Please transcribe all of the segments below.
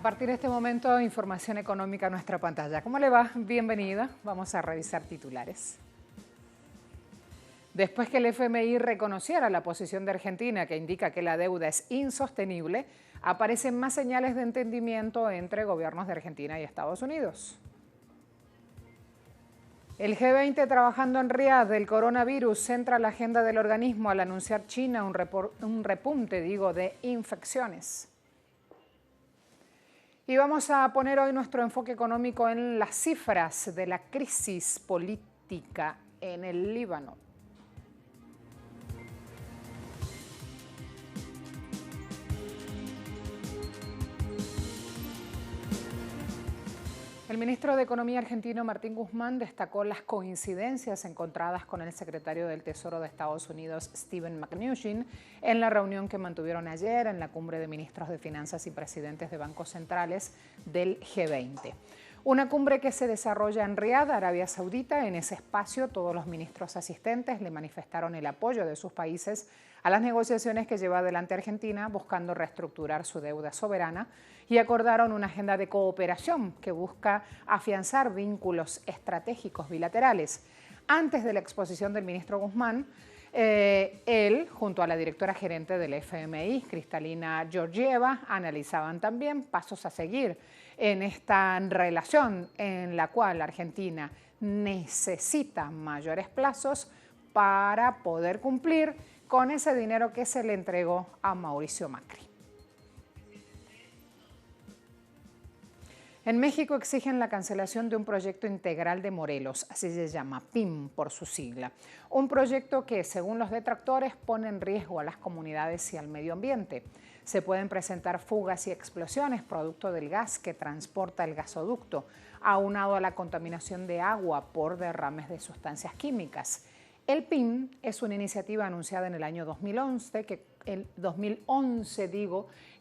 partir de este momento, información económica a nuestra pantalla. ¿Cómo le va? Bienvenida. Vamos a revisar titulares. Después que el FMI reconociera la posición de Argentina, que indica que la deuda es insostenible, aparecen más señales de entendimiento entre gobiernos de Argentina y Estados Unidos. El G20 trabajando en Riad del coronavirus centra la agenda del organismo al anunciar China un repunte de infecciones. Y vamos a poner hoy nuestro enfoque económico en las cifras de la crisis política en el Líbano. El ministro de Economía argentino Martín Guzmán destacó las coincidencias encontradas con el secretario del Tesoro de Estados Unidos, Steven Mnuchin, en la reunión que mantuvieron ayer en la cumbre de ministros de Finanzas y presidentes de bancos centrales del G20. Una cumbre que se desarrolla en Riad, Arabia Saudita. En ese espacio, todos los ministros asistentes le manifestaron el apoyo de sus países a las negociaciones que lleva adelante Argentina buscando reestructurar su deuda soberana y acordaron una agenda de cooperación que busca afianzar vínculos estratégicos bilaterales. Antes de la exposición del ministro Guzmán, él, junto a la directora gerente del FMI, Kristalina Georgieva, analizaban también pasos a seguir en esta relación en la cual Argentina necesita mayores plazos para poder cumplir con ese dinero que se le entregó a Mauricio Macri. En México exigen la cancelación de un proyecto integral de Morelos, así se llama, PIM por su sigla. Un proyecto que, según los detractores, pone en riesgo a las comunidades y al medio ambiente. Se pueden presentar fugas y explosiones producto del gas que transporta el gasoducto, aunado a la contaminación de agua por derrames de sustancias químicas. El PIM es una iniciativa anunciada en el año 2011,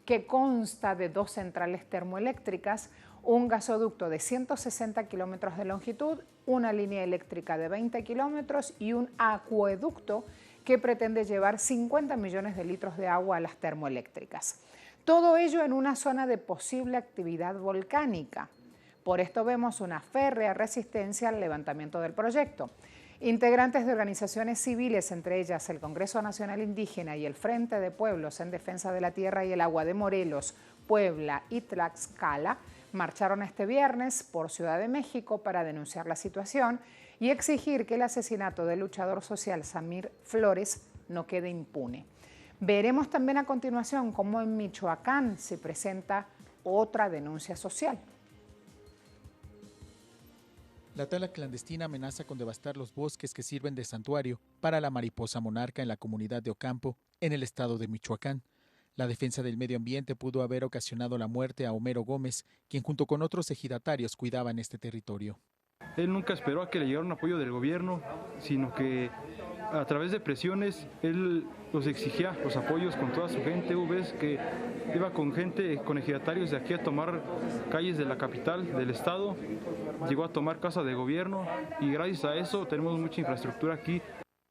que consta de 2 centrales termoeléctricas, un gasoducto de 160 kilómetros de longitud, una línea eléctrica de 20 kilómetros y un acueducto que pretende llevar 50 millones de litros de agua a las termoeléctricas. Todo ello en una zona de posible actividad volcánica. Por esto vemos una férrea resistencia al levantamiento del proyecto. Integrantes de organizaciones civiles, entre ellas el Congreso Nacional Indígena y el Frente de Pueblos en Defensa de la Tierra y el Agua de Morelos, Puebla y Tlaxcala, marcharon este viernes por Ciudad de México para denunciar la situación y exigir que el asesinato del luchador social Samir Flores no quede impune. Veremos también a continuación cómo en Michoacán se presenta otra denuncia social. La tala clandestina amenaza con devastar los bosques que sirven de santuario para la mariposa monarca en la comunidad de Ocampo, en el estado de Michoacán. La defensa del medio ambiente pudo haber ocasionado la muerte a Homero Gómez, quien junto con otros ejidatarios cuidaban este territorio. Él nunca esperó a que le llegara un apoyo del gobierno, sino que a través de presiones él los exigía los apoyos con toda su gente. Ves que iba con gente, con ejidatarios de aquí a tomar calles de la capital del estado, llegó a tomar casa de gobierno y gracias a eso tenemos mucha infraestructura aquí.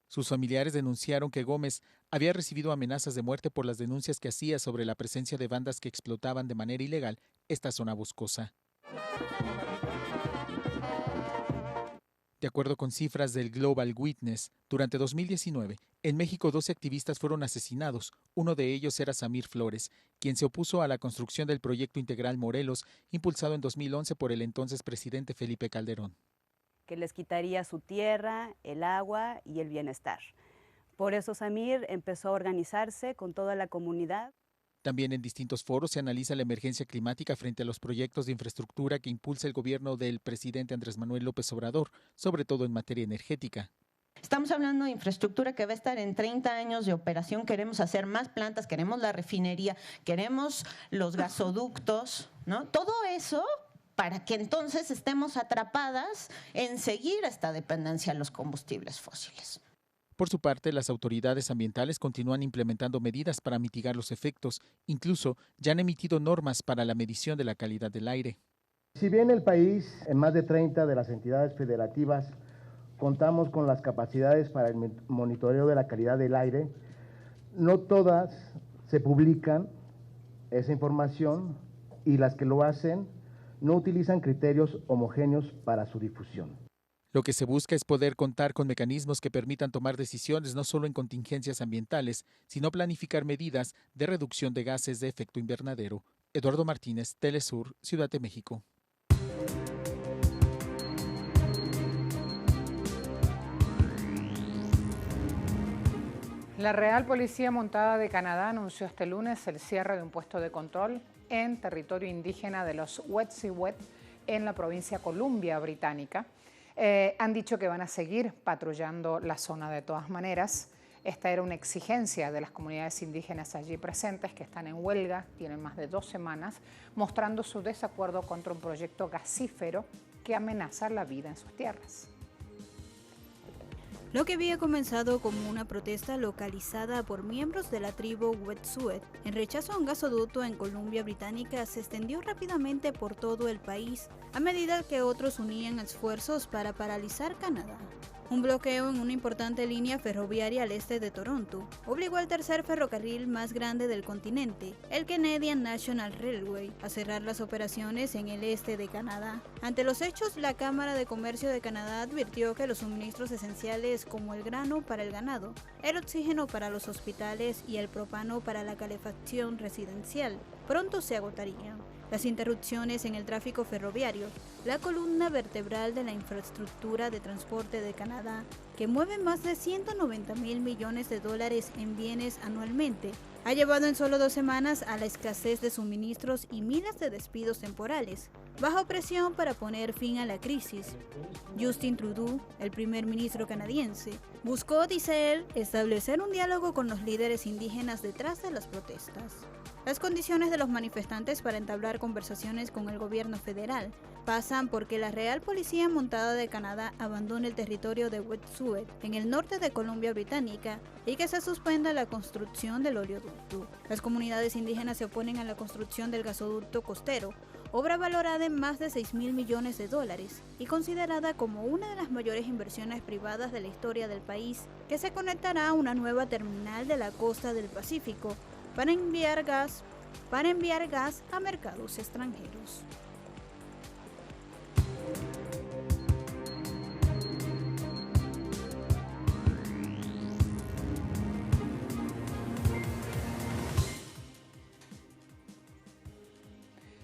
Sus familiares denunciaron que Gómez había recibido amenazas de muerte por las denuncias que hacía sobre la presencia de bandas que explotaban de manera ilegal esta zona boscosa. De acuerdo con cifras del Global Witness, durante 2019, en México 12 activistas fueron asesinados. Uno de ellos era Samir Flores, quien se opuso a la construcción del proyecto integral Morelos, impulsado en 2011 por el entonces presidente Felipe Calderón. Que les quitaría su tierra, el agua y el bienestar. Por eso Samir empezó a organizarse con toda la comunidad. También en distintos foros se analiza la emergencia climática frente a los proyectos de infraestructura que impulsa el gobierno del presidente Andrés Manuel López Obrador, sobre todo en materia energética. Estamos hablando de infraestructura que va a estar en 30 años de operación. Queremos hacer más plantas, queremos la refinería, queremos los gasoductos, ¿no? Todo eso para que entonces estemos atrapadas en seguir esta dependencia a los combustibles fósiles. Por su parte, las autoridades ambientales continúan implementando medidas para mitigar los efectos. Incluso ya han emitido normas para la medición de la calidad del aire. Si bien el país, en más de 30 de las entidades federativas, contamos con las capacidades para el monitoreo de la calidad del aire, no todas se publican esa información y las que lo hacen no utilizan criterios homogéneos para su difusión. Lo que se busca es poder contar con mecanismos que permitan tomar decisiones no solo en contingencias ambientales, sino planificar medidas de reducción de gases de efecto invernadero. Eduardo Martínez, Telesur, Ciudad de México. La Real Policía Montada de Canadá anunció este lunes el cierre de un puesto de control en territorio indígena de los Wet'suwet'en en la provincia Columbia Británica. Han dicho que van a seguir patrullando la zona de todas maneras. Esta era una exigencia de las comunidades indígenas allí presentes que están en huelga, tienen más de 2 semanas, mostrando su desacuerdo contra un proyecto gasífero que amenaza la vida en sus tierras. Lo que había comenzado como una protesta localizada por miembros de la tribu Wet'suwet en rechazo a un gasoducto en Columbia Británica se extendió rápidamente por todo el país a medida que otros unían esfuerzos para paralizar Canadá. Un bloqueo en una importante línea ferroviaria al este de Toronto obligó al tercer ferrocarril más grande del continente, el Canadian National Railway, a cerrar las operaciones en el este de Canadá. Ante los hechos, la Cámara de Comercio de Canadá advirtió que los suministros esenciales como el grano para el ganado, el oxígeno para los hospitales y el propano para la calefacción residencial pronto se agotarían. Las interrupciones en el tráfico ferroviario, la columna vertebral de la infraestructura de transporte de Canadá, que mueve más de 190,000 millones de dólares en bienes anualmente, ha llevado en solo 2 semanas a la escasez de suministros y miles de despidos temporales, bajo presión para poner fin a la crisis. Justin Trudeau, el primer ministro canadiense, buscó, dice él, establecer un diálogo con los líderes indígenas detrás de las protestas. Las condiciones de los manifestantes para entablar conversaciones con el gobierno federal pasan porque la Real Policía Montada de Canadá abandone el territorio de Wet'suwet en el norte de Columbia Británica y que se suspenda la construcción del oleoducto. Las comunidades indígenas se oponen a la construcción del gasoducto costero, obra valorada en más de 6,000 millones de dólares y considerada como una de las mayores inversiones privadas de la historia del país, que se conectará a una nueva terminal de la costa del Pacífico para enviar gas a mercados extranjeros.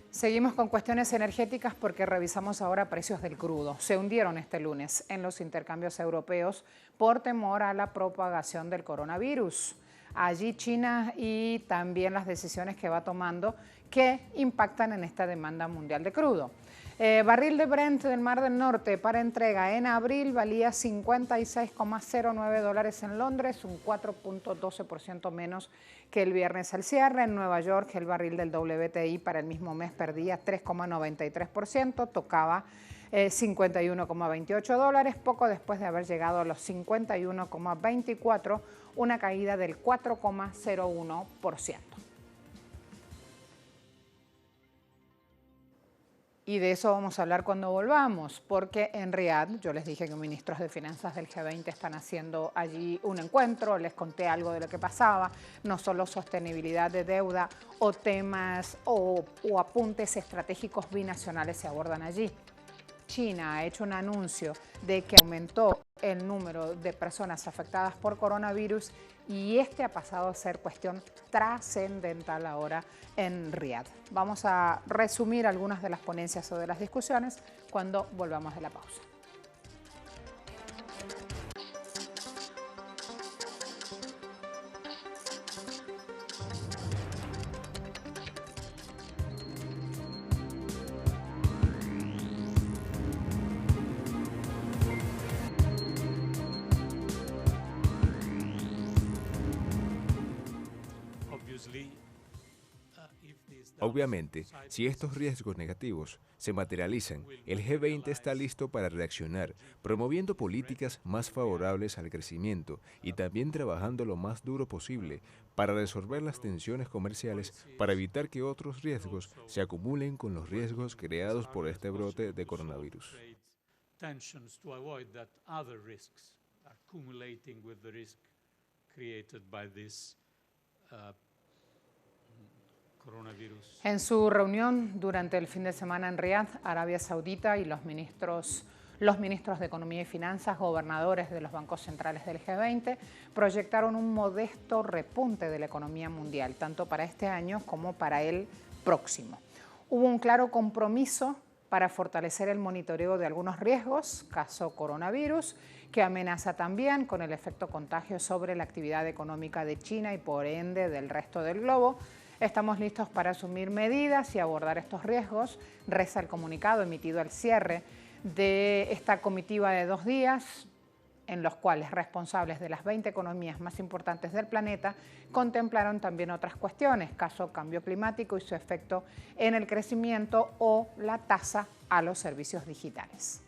Seguimos con cuestiones energéticas porque revisamos ahora precios del crudo. Se hundieron este lunes en los intercambios europeos por temor a la propagación del coronavirus. Allí China y también las decisiones que va tomando que impactan en esta demanda mundial de crudo. Barril de Brent del Mar del Norte para entrega en abril valía $56,09 en Londres, un 4.12% menos que el viernes al cierre. En Nueva York el barril del WTI para el mismo mes perdía 3,93%, tocaba $51,28, poco después de haber llegado a los 51,24, una caída del 4,01%. Y de eso vamos a hablar cuando volvamos, porque en Riad, yo les dije que ministros de finanzas del G20 están haciendo allí un encuentro, les conté algo de lo que pasaba, no solo sostenibilidad de deuda o temas o apuntes estratégicos binacionales se abordan allí. China ha hecho un anuncio de que aumentó el número de personas afectadas por coronavirus y este ha pasado a ser cuestión trascendental ahora en Riad. Vamos a resumir algunas de las ponencias o de las discusiones cuando volvamos de la pausa. Obviamente, si estos riesgos negativos se materializan, el G20 está listo para reaccionar, promoviendo políticas más favorables al crecimiento y también trabajando lo más duro posible para resolver las tensiones comerciales para evitar que otros riesgos se acumulen con los riesgos creados por este brote de coronavirus. En su reunión durante el fin de semana en Riad, Arabia Saudita, y los ministros de Economía y Finanzas, gobernadores de los bancos centrales del G20, proyectaron un modesto repunte de la economía mundial, tanto para este año como para el próximo. Hubo un claro compromiso para fortalecer el monitoreo de algunos riesgos, caso coronavirus, que amenaza también con el efecto contagio sobre la actividad económica de China y por ende del resto del globo. Estamos listos para asumir medidas y abordar estos riesgos, reza el comunicado emitido al cierre de esta comitiva de 2 días, en los cuales responsables de las 20 economías más importantes del planeta contemplaron también otras cuestiones, caso cambio climático y su efecto en el crecimiento o la tasa a los servicios digitales.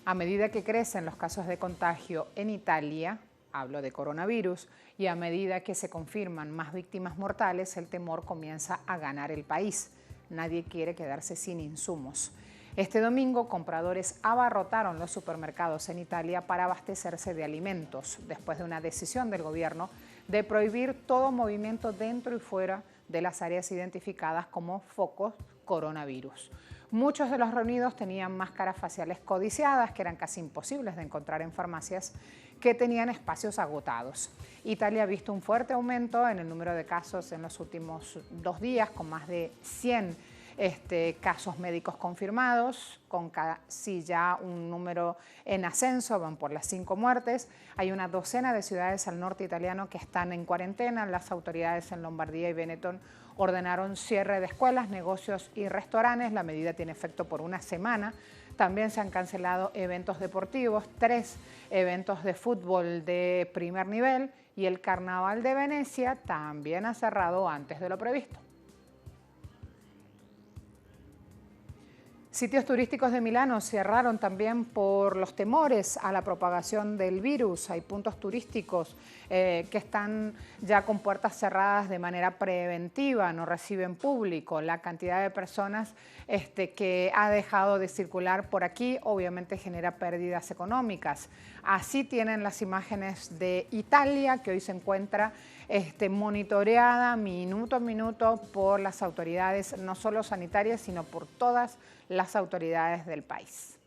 A medida que crecen los casos de contagio en Italia, hablo de coronavirus, y a medida que se confirman más víctimas mortales, el temor comienza a ganar el país. Nadie quiere quedarse sin insumos. Este domingo, compradores abarrotaron los supermercados en Italia para abastecerse de alimentos, después de una decisión del gobierno de prohibir todo movimiento dentro y fuera de las áreas identificadas como focos coronavirus. Muchos de los reunidos tenían máscaras faciales codiciadas, que eran casi imposibles de encontrar en farmacias que tenían espacios agotados. Italia ha visto un fuerte aumento en el número de casos en los últimos 2 días, con más de 100 casos médicos confirmados, con casi ya un número en ascenso, van por las 5 muertes. Hay una docena de ciudades al norte italiano que están en cuarentena. Las autoridades en Lombardía y Veneto ordenaron cierre de escuelas, negocios y restaurantes. La medida tiene efecto por una semana. También se han cancelado eventos deportivos, 3 eventos de fútbol de primer nivel, y el Carnaval de Venecia también ha cerrado antes de lo previsto. Sitios turísticos de Milano cerraron también por los temores a la propagación del virus. Hay puntos turísticos que están ya con puertas cerradas de manera preventiva, no reciben público. La cantidad de personas que ha dejado de circular por aquí obviamente genera pérdidas económicas. Así tienen las imágenes de Italia, que hoy se encuentra monitoreada minuto a minuto por las autoridades, no solo sanitarias, sino por todas las autoridades del país.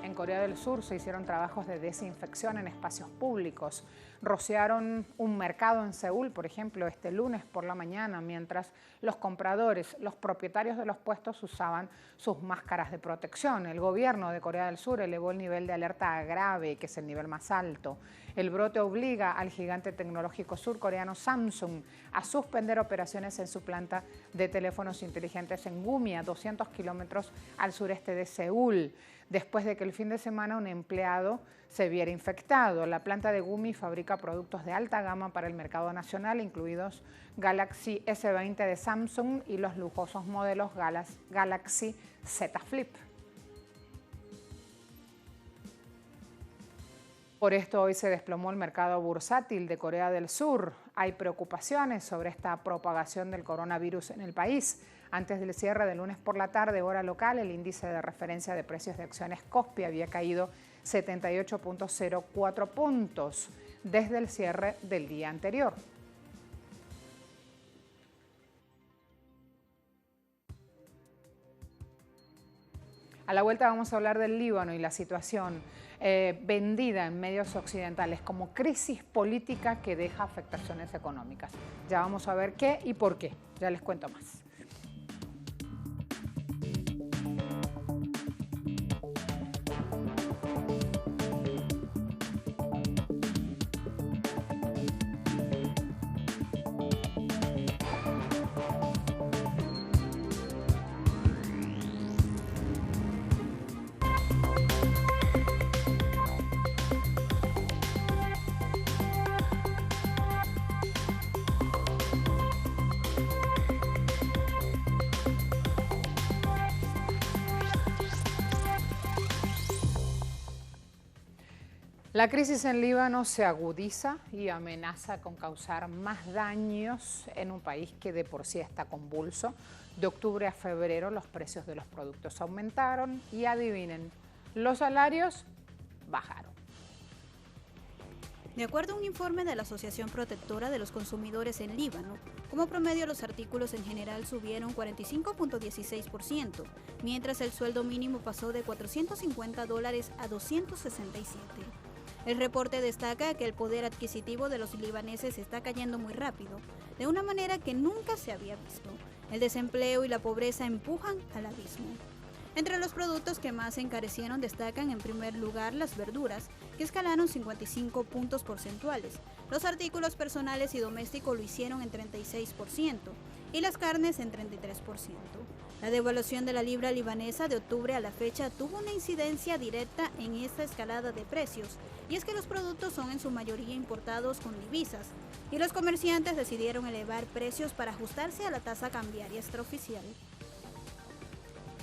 En Corea del Sur se hicieron trabajos de desinfección en espacios públicos. Rociaron un mercado en Seúl, por ejemplo, este lunes por la mañana, mientras los compradores, los propietarios de los puestos usaban sus máscaras de protección. El gobierno de Corea del Sur elevó el nivel de alerta grave, que es el nivel más alto. El brote obliga al gigante tecnológico surcoreano Samsung a suspender operaciones en su planta de teléfonos inteligentes en Gumi, a 200 kilómetros al sureste de Seúl, después de que el fin de semana un empleado se viera infectado. La planta de Gumi fabrica productos de alta gama para el mercado nacional, incluidos Galaxy S20 de Samsung y los lujosos modelos Galaxy Z Flip. Por esto hoy se desplomó el mercado bursátil de Corea del Sur. Hay preocupaciones sobre esta propagación del coronavirus en el país. Antes del cierre del lunes por la tarde, hora local, el índice de referencia de precios de acciones Kospi había caído 78.04 puntos desde el cierre del día anterior. A la vuelta vamos a hablar del Líbano y la situación vendida en medios occidentales como crisis política que deja afectaciones económicas. Ya vamos a ver qué y por qué. Ya les cuento más. La crisis en Líbano se agudiza y amenaza con causar más daños en un país que de por sí está convulso. De octubre a febrero los precios de los productos aumentaron y adivinen, los salarios bajaron. De acuerdo a un informe de la Asociación Protectora de los Consumidores en Líbano, como promedio los artículos en general subieron 45.16%, mientras el sueldo mínimo pasó de $450 a 267. El reporte destaca que el poder adquisitivo de los libaneses está cayendo muy rápido, de una manera que nunca se había visto. El desempleo y la pobreza empujan al abismo. Entre los productos que más se encarecieron destacan en primer lugar las verduras, que escalaron 55 puntos porcentuales. Los artículos personales y domésticos lo hicieron en 36% y las carnes en 33%. La devaluación de la libra libanesa de octubre a la fecha tuvo una incidencia directa en esta escalada de precios, y es que los productos son en su mayoría importados con divisas, y los comerciantes decidieron elevar precios para ajustarse a la tasa cambiaria extraoficial.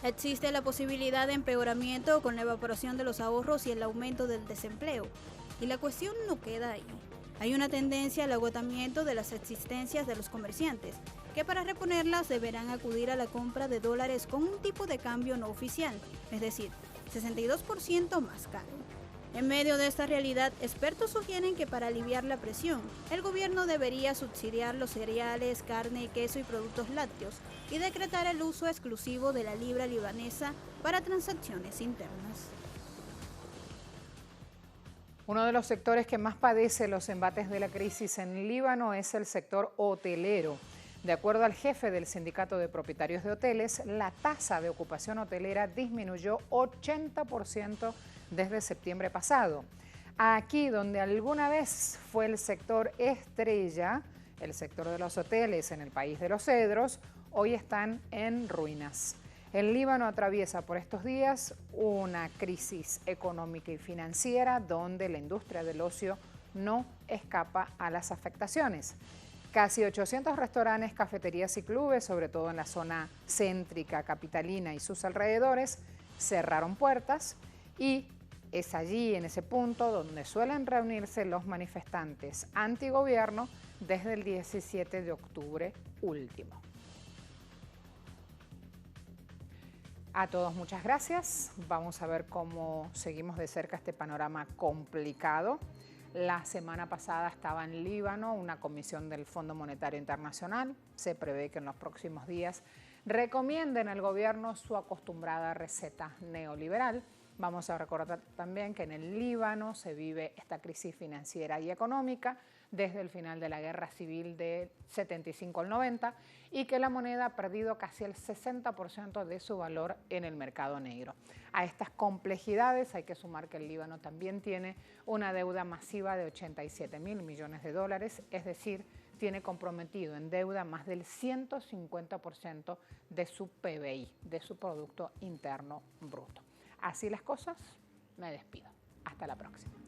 Existe la posibilidad de empeoramiento con la evaporación de los ahorros y el aumento del desempleo, y la cuestión no queda ahí. Hay una tendencia al agotamiento de las existencias de los comerciantes, que para reponerlas deberán acudir a la compra de dólares con un tipo de cambio no oficial, es decir, 62% más caro. En medio de esta realidad, expertos sugieren que para aliviar la presión, el gobierno debería subsidiar los cereales, carne, queso y productos lácteos y decretar el uso exclusivo de la libra libanesa para transacciones internas. Uno de los sectores que más padece los embates de la crisis en Líbano es el sector hotelero. De acuerdo al jefe del Sindicato de Propietarios de Hoteles, la tasa de ocupación hotelera disminuyó 80% desde septiembre pasado. Aquí, donde alguna vez fue el sector estrella, el sector de los hoteles en el país de los cedros, hoy están en ruinas. El Líbano atraviesa por estos días una crisis económica y financiera donde la industria del ocio no escapa a las afectaciones. Casi 800 restaurantes, cafeterías y clubes, sobre todo en la zona céntrica capitalina y sus alrededores, cerraron puertas y es allí, en ese punto, donde suelen reunirse los manifestantes antigobierno desde el 17 de octubre último. A todos muchas gracias. Vamos a ver cómo seguimos de cerca este panorama complicado. La semana pasada estaba en Líbano una comisión del Fondo Monetario Internacional. Se prevé que en los próximos días recomienden al gobierno su acostumbrada receta neoliberal. Vamos a recordar también que en el Líbano se vive esta crisis financiera y económica desde el final de la guerra civil de 75 al 90 y que la moneda ha perdido casi el 60% de su valor en el mercado negro. A estas complejidades hay que sumar que el Líbano también tiene una deuda masiva de 87.000 millones de dólares, es decir, tiene comprometido en deuda más del 150% de su PBI, de su Producto Interno Bruto. Así las cosas, me despido. Hasta la próxima.